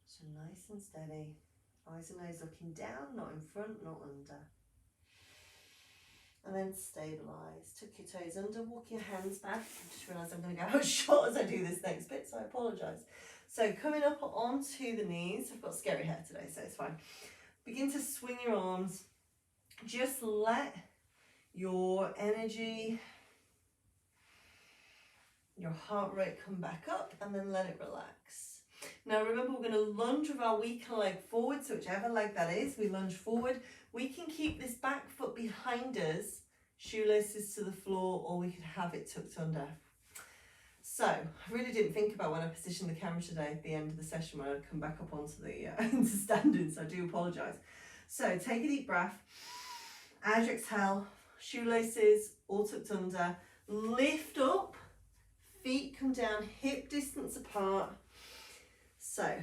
So nice and steady. Eyes and nose looking down, not in front, not under. And then stabilise. Tuck your toes under, walk your hands back. I just realised I'm going to go out short as I do this next bit, so I apologise. So coming up onto the knees, I've got scary hair today, so it's fine. Begin to swing your arms. Just let your energy, your heart rate come back up, and then let it relax. Now remember, we're going to lunge with our weaker leg forward, so whichever leg that is, we lunge forward. We can keep this back foot behind us, shoelaces to the floor, or we could have it tucked under. So I really didn't think about when I positioned the camera today at the end of the session when I'd come back up onto the into standing, so I do apologise. So take a deep breath. As you exhale, shoelaces all tucked under, lift up, feet come down, hip distance apart. So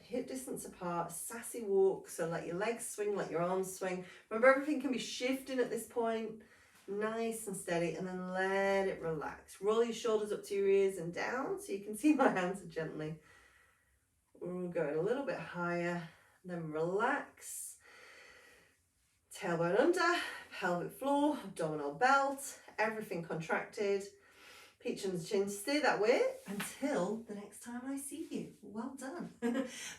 hip distance apart, sassy walk, so let your legs swing, let your arms swing. Remember, everything can be shifting at this point. Nice and steady, and then let it relax. Roll your shoulders up to your ears and down so you can see my hands are gently. We're going a little bit higher, then relax. Tailbone under, pelvic floor, abdominal belt, everything contracted. Peach and the chin, stay that way until the next time I see you. Well done.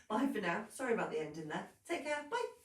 Bye for now. Sorry about the ending there. Take care. Bye.